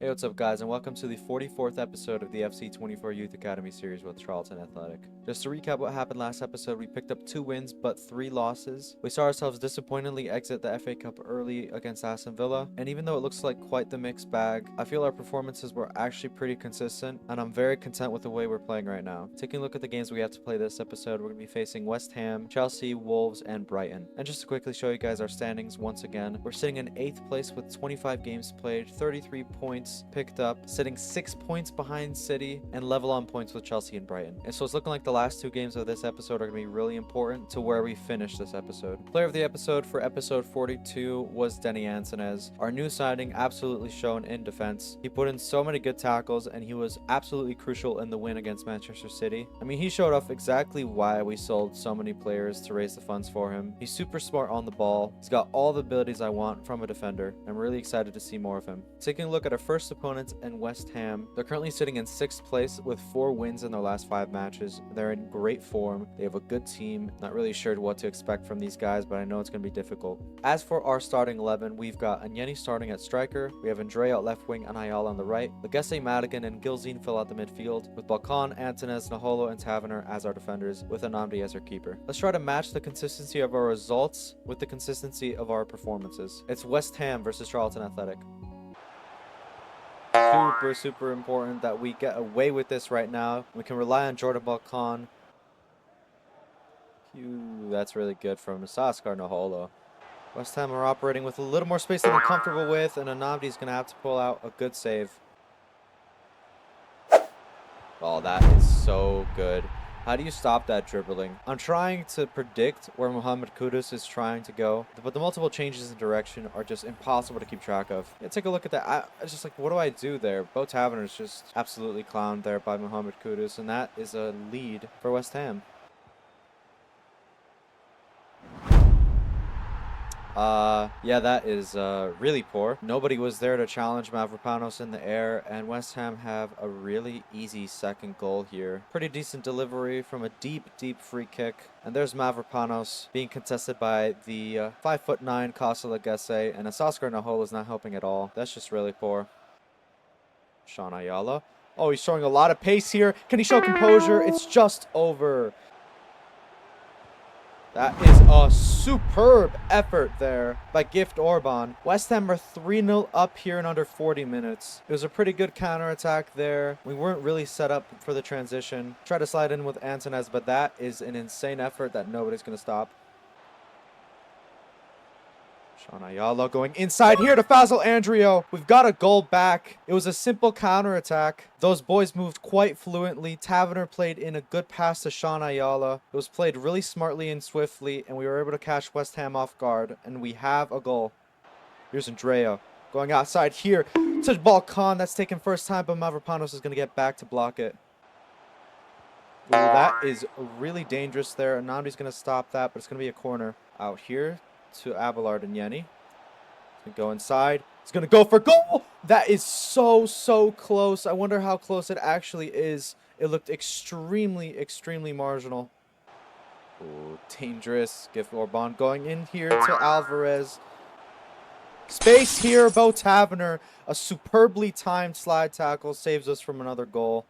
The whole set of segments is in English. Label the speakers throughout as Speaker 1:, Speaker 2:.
Speaker 1: Hey, what's up, guys, and welcome to the 44th episode of the FC24 Youth Academy series with Charlton Athletic. Just to recap what happened last episode, we picked up 2 wins but 3 losses. We saw ourselves disappointingly exit the FA Cup early against Aston Villa, and even though it looks like quite the mixed bag, I feel our performances were actually pretty consistent, and I'm very content with the way we're playing right now. Taking a look at the games we have to play this episode, we're going to be facing West Ham, Chelsea, Wolves, and Brighton. And just to quickly show you guys our standings once again, we're sitting in 8th place with 25 games played, 33 points picked up, sitting 6 points behind City and level on points with Chelsea and Brighton. And so it's looking like the last 2 games of this episode are going to be really important to where we finish this episode. Player of the episode for episode 42 was Denny Antonez, our new signing, absolutely shown in defense. He put in so many good tackles and he was absolutely crucial in the win against Manchester City. I mean, he showed off exactly why we sold so many players to raise the funds for him. He's super smart on the ball. He's got all the abilities I want from a defender. I'm really excited to see more of him. Taking a look at our first opponent and West Ham, they're currently sitting in 6th place with 4 wins in their last 5 matches. They're in great form. They have a good team. Not really sure what to expect from these guys, but I know it's going to be difficult. As for our starting 11, we've got Anyeni starting at striker. We have Andre at left wing and Ayala on the right. Legesse, Madigan, and Gilzine fill out the midfield, with Balkan, Antonez, Naholo, and Taverner as our defenders, with Anamdi as our keeper. Let's try to match the consistency of our results with the consistency of our performances. It's West Ham versus Charlton Athletic. Super important that we get away with this right now. We can rely on Jordan Balkan. That's really good from Saskar Naholo. West Ham are operating with a little more space than I'm comfortable with, and Anamdi's going to have to pull out a good save. Oh, that is so good. How do you stop that dribbling? I'm trying to predict where Mohamed Kudus is trying to go, but the multiple changes in direction are just impossible to keep track of. Yeah, take a look at that. I was just like, what do I do there? Bo Taverner is just absolutely clowned there by Mohamed Kudus, and that is a lead for West Ham. Yeah, that is really poor. Nobody was there to challenge Mavropanos in the air, and West Ham have a really easy second goal here. Pretty decent delivery from a deep free kick. And there's Mavropanos being contested by the 5'9" Costa Legesse, and Asaskar Naholo is not helping at all. That's just really poor. Sean Ayala. Oh, he's showing a lot of pace here. Can he show composure? It's just over. That is a superb effort there by Gift Orban. West Ham are 3-0 up here in under 40 minutes. It was a pretty good counterattack there. We weren't really set up for the transition. Tried to slide in with Antonez, but that is an insane effort that nobody's going to stop. Sean Ayala going inside here to Fazil Andrio. We've got a goal back. It was a simple counterattack. Those boys moved quite fluently. Taverner played in a good pass to Sean Ayala. It was played really smartly and swiftly, and we were able to catch West Ham off guard, and we have a goal. Here's Andrea going outside here to Balkan. That's taken first time, but Mavropanos is going to get back to block it. Ooh, that is really dangerous there. Anamdi's going to stop that, but it's going to be a corner. Out here to Abelard and Yeni. He's going to go inside. He's going to go for goal. That is so close. I wonder how close it actually is. It looked extremely marginal. Ooh, dangerous. Gift Orban going in here to Alvarez. Space here. Bo Taverner. A superbly timed slide tackle saves us from another goal.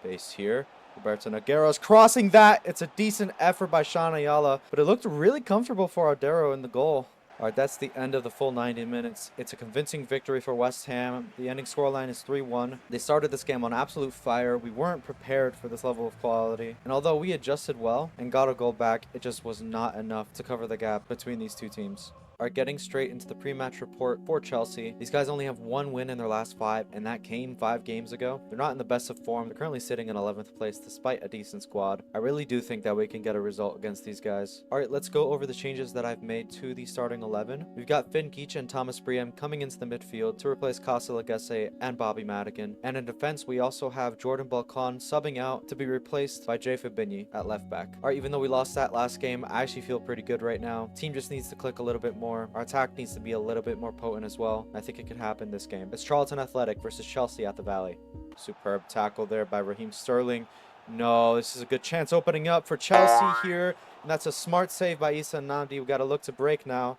Speaker 1: Space here. Roberto Nogueira's crossing that. It's a decent effort by Sean Ayala, but it looked really comfortable for Ardero in the goal. All right, that's the end of the full 90 minutes. It's a convincing victory for West Ham. The ending scoreline is 3-1. They started this game on absolute fire. We weren't prepared for this level of quality. And although we adjusted well and got a goal back, it just was not enough to cover the gap between these two teams. Are getting straight into the pre-match report for Chelsea. These guys only have 1 win in their last 5, and that came 5 games ago. They're not in the best of form. They're currently sitting in 11th place despite a decent squad. I really do think that we can get a result against these guys. All right, let's go over the changes that I've made to the starting 11. We've got Finn Geach and Thomas Briem coming into the midfield to replace Costa Legesse and Bobby Madigan. And in defense, we also have Jordan Balkan subbing out to be replaced by Jay Fabinyi at left back. All right, even though we lost that last game, I actually feel pretty good right now. Team just needs to click a little bit more. Our attack needs to be a little bit more potent as well. I think it could happen this game. It's Charlton Athletic versus Chelsea at the Valley. Superb tackle there by Raheem Sterling. No, this is a good chance opening up for Chelsea here. And that's a smart save by Issa Nandi. We've got to look to break now.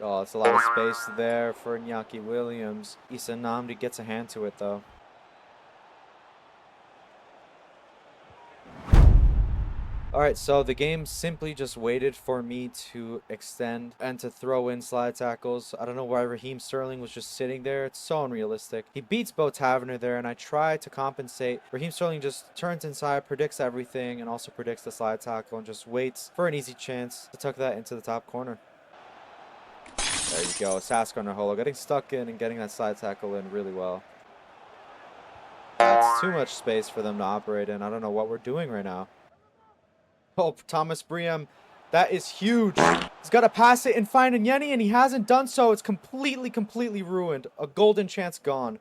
Speaker 1: Oh, it's a lot of space there for Iñaki Williams. Issa Namdi gets a hand to it, though. Alright, so the game simply just waited for me to extend and to throw in slide tackles. I don't know why Raheem Sterling was just sitting there. It's so unrealistic. He beats Bo Taverner there, and I try to compensate. Raheem Sterling just turns inside, predicts everything, and also predicts the slide tackle, and just waits for an easy chance to tuck that into the top corner. There you go. Sasko Naholo getting stuck in and getting that slide tackle in really well. That's too much space for them to operate in. I don't know what we're doing right now. Oh, Thomas Briem, that is huge. He's got to pass it and find Nyeni, and he hasn't done so. It's completely ruined. A golden chance gone.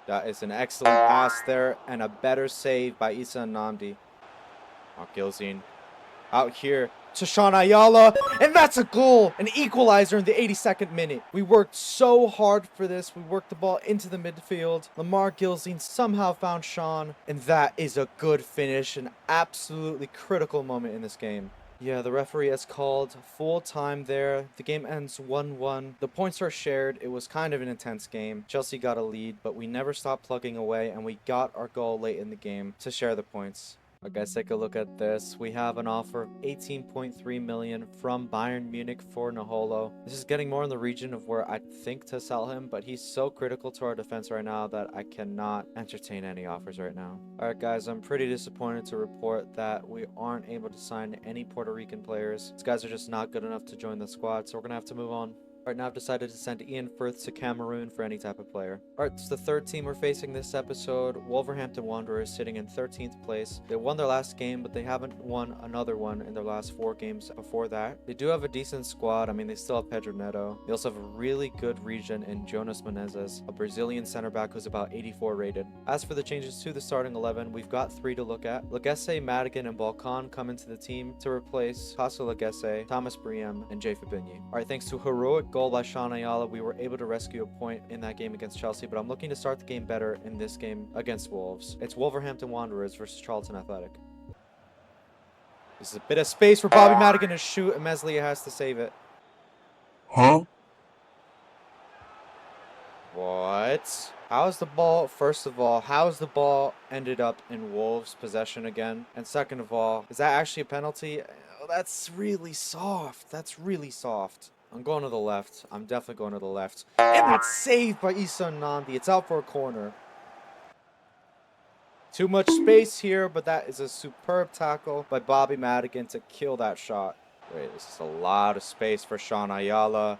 Speaker 1: That is an excellent pass there, and a better save by Issa Namdi. Oh, Gilzine out here to Sean Ayala, and that's a goal, an equalizer in the 82nd minute. We worked so hard for this. We worked the ball into the midfield. Lamar Gilzine somehow found Sean, and that is a good finish, an absolutely critical moment in this game. Yeah, the referee has called full time there. The game ends 1-1. The points are shared. It was kind of an intense game. Chelsea got a lead, but we never stopped plugging away, and we got our goal late in the game to share the points. Guys, take a look at this. We have an offer of 18.3 million from Bayern Munich for Naholo. This is getting more in the region of where I think to sell him, but he's so critical to our defense right now that I cannot entertain any offers right now. Alright guys, I'm pretty disappointed to report that we aren't able to sign any Puerto Rican players. These guys are just not good enough to join the squad, so we're gonna have to move on. Alright, now I've decided to send Ian Firth to Cameroon for any type of player. Alright, it's the third team we're facing this episode. Wolverhampton Wanderers sitting in 13th place. They won their last game, but they haven't won another one in their last 4 games before that. They do have a decent squad. I mean, they still have Pedro Neto. They also have a really good regen in Jonas Menezes, a Brazilian center back who's about 84 rated. As for the changes to the starting 11, we've got 3 to look at. Legesse, Madigan, and Balkan come into the team to replace Casa Legesse, Thomas Briem, and Jay Fabinho. Alright, thanks to heroic goal by Sean Ayala, we were able to rescue a point in that game against Chelsea, but I'm looking to start the game better in this game against Wolves. It's Wolverhampton Wanderers versus Charlton Athletic. This is a bit of space for Bobby Madigan to shoot, and Meslier has to save it.
Speaker 2: Huh?
Speaker 1: What? How's the ball, first of all, how's the ball ended up in Wolves' possession again? And second of all, is that actually a penalty? Oh, that's really soft. That's really soft. I'm going to the left. I'm definitely going to the left. And that's saved by Issa Namdi. It's out for a corner. Too much space here, but that is a superb tackle by Bobby Madigan to kill that shot. Wait, this is a lot of space for Sean Ayala.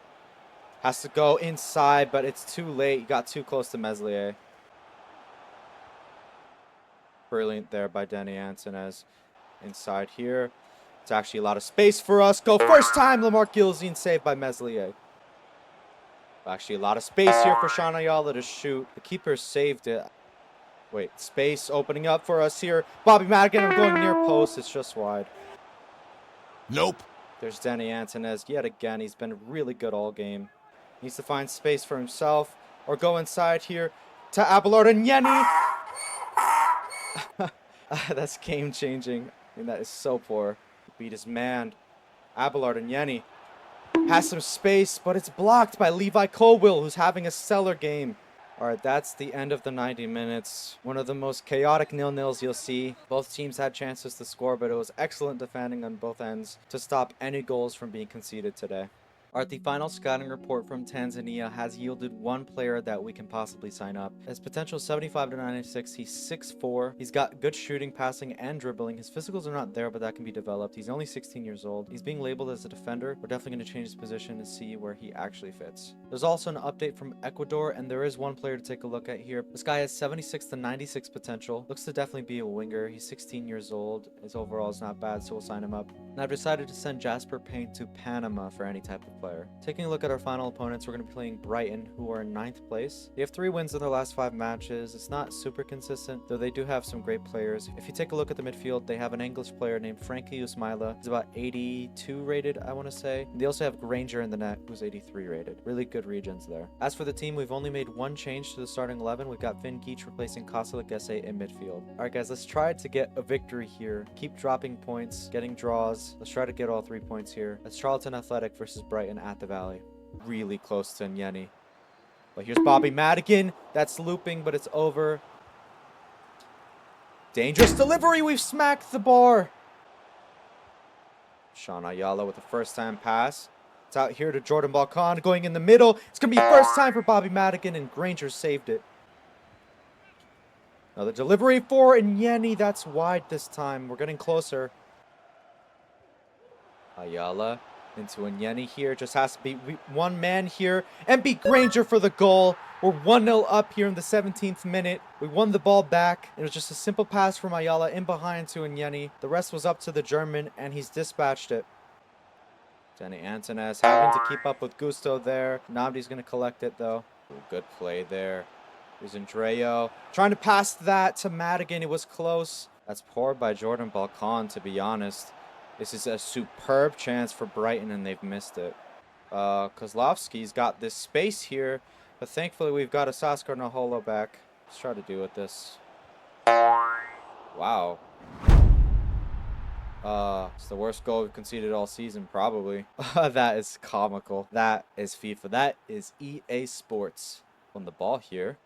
Speaker 1: Has to go inside, but it's too late. He got too close to Meslier. Brilliant there by Danny Antonez. Inside here. It's actually a lot of space for us. Go first time, Lamar Gilzine saved by Meslier. Actually, a lot of space here for Sean Ayala to shoot. The keeper saved it. Wait, space opening up for us here. Bobby Madigan, I'm going near post. It's just wide.
Speaker 2: Nope.
Speaker 1: There's Danny Antonez yet again. He's been really good all game. Needs to find space for himself or go inside here to Abelard and Nyeni. That's game changing. I mean, that is so poor. Beat his man. Abelard and Nyeni has some space, but it's blocked by Levi Colwill, who's having a stellar game. Alright, that's the end of the 90 minutes. One of the most chaotic 0-0s you'll see. Both teams had chances to score, but it was excellent defending on both ends to stop any goals from being conceded today. Alright, the final scouting report from Tanzania has yielded one player that we can possibly sign up. His potential 75 to 96, he's 6'4". He's got good shooting, passing, and dribbling. His physicals are not there, but that can be developed. He's only 16 years old. He's being labeled as a defender. We're definitely going to change his position and see where he actually fits. There's also an update from Ecuador, and there is one player to take a look at here. This guy has 76 to 96 potential. Looks to definitely be a winger. He's 16 years old. His overall is not bad, so we'll sign him up. And I've decided to send Jasper Payne to Panama for any type of player. Taking a look at our final opponents, we're going to be playing Brighton, who are in 9th place. They have 3 wins in their last 5 matches. It's not super consistent, though they do have some great players. If you take a look at the midfield, they have an English player named Frankie Usmaila. He's about 82 rated, I want to say. They also have Granger in the net, who's 83 rated. Really good regions there. As for the team, we've only made 1 change to the starting 11. We've got Finn Geach replacing Kosalik Esse in midfield. Alright guys, let's try to get a victory here. Keep dropping points, getting draws. Let's try to get all 3 points here. That's Charlton Athletic versus Brighton at the Valley. Really close to Nyeni. But here's Bobby Madigan. That's looping, but it's over. Dangerous delivery. We've smacked the bar. Sean Ayala with a first-time pass. It's out here to Jordan Balkan going in the middle. It's going to be first time for Bobby Madigan, and Granger saved it. Another delivery for Nyeni. That's wide this time. We're getting closer. Ayala into Nyeni here. Just has to be one man here and beat Granger for the goal. We're 1-0 up here in the 17th minute. We won the ball back. It was just a simple pass from Ayala in behind to Nyeni. The rest was up to the German, and he's dispatched it. Danny Antones having to keep up with Gusto there. Nabdi's going to collect it, though. Ooh, good play there. Here's Andreo. Trying to pass that to Madigan. It was close. That's poor by Jordan Balkan, to be honest. This is a superb chance for Brighton, and they've missed it. Kozlovsky's got this space here, but thankfully we've got a Saskar Naholo back. Let's try to deal with this. Wow. It's the worst goal we've conceded all season, probably. That is comical. That is FIFA. That is EA Sports. On the ball here.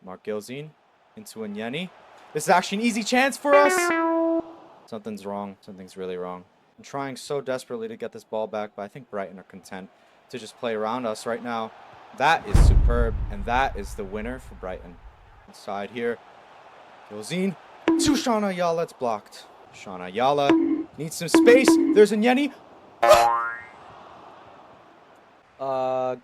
Speaker 1: Mark Gilzine into Nyeni. This is actually an easy chance for us. Something's wrong. Something's really wrong. I'm trying so desperately to get this ball back, but I think Brighton are content to just play around us right now. That is superb, and that is the winner for Brighton. Inside here. Gilzine to Sean Ayala. It's blocked. Sean Ayala needs some space. There's Nyeni.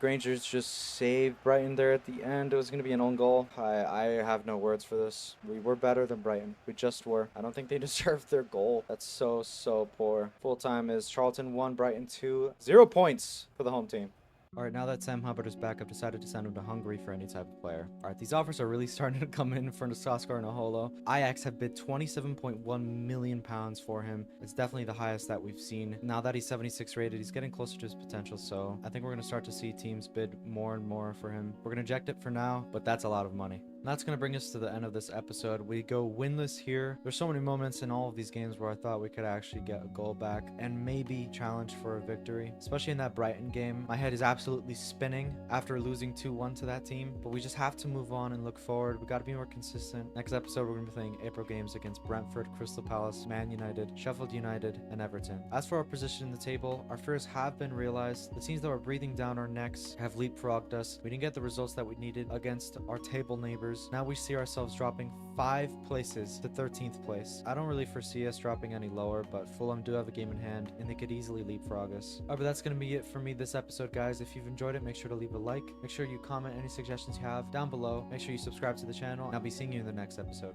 Speaker 1: Granger's just saved Brighton there at the end. It was going to be an own goal. I have no words for this. We were better than Brighton. We just were. I don't think they deserved their goal. That's so poor. Full time is Charlton 1, Brighton 2. 0 points for the home team. Alright, now that Sam Hubbard is back, I've decided to send him to Hungary for any type of player. Alright, these offers are really starting to come in for Saskar Naholo. Ajax have bid £27.1 million for him. It's definitely the highest that we've seen. Now that he's 76 rated, he's getting closer to his potential, so I think we're going to start to see teams bid more and more for him. We're going to eject it for now, but that's a lot of money. And that's going to bring us to the end of this episode. We go winless here. There's so many moments in all of these games where I thought we could actually get a goal back and maybe challenge for a victory, especially in that Brighton game. My head is absolutely spinning after losing 2-1 to that team, but we just have to move on and look forward. We got to be more consistent. Next episode, we're going to be playing April games against Brentford, Crystal Palace, Man United, Sheffield United, and Everton. As for our position in the table, our fears have been realized. The teams that were breathing down our necks have leapfrogged us. We didn't get the results that we needed against our table neighbors. Now we see ourselves dropping 5 places to 13th place. I don't really foresee us dropping any lower, but Fulham do have a game in hand, and they could easily leapfrog us. But that's going to be it for me this episode, guys. If you've enjoyed it, make sure to leave a like. Make sure you comment any suggestions you have down below. Make sure you subscribe to the channel, and I'll be seeing you in the next episode.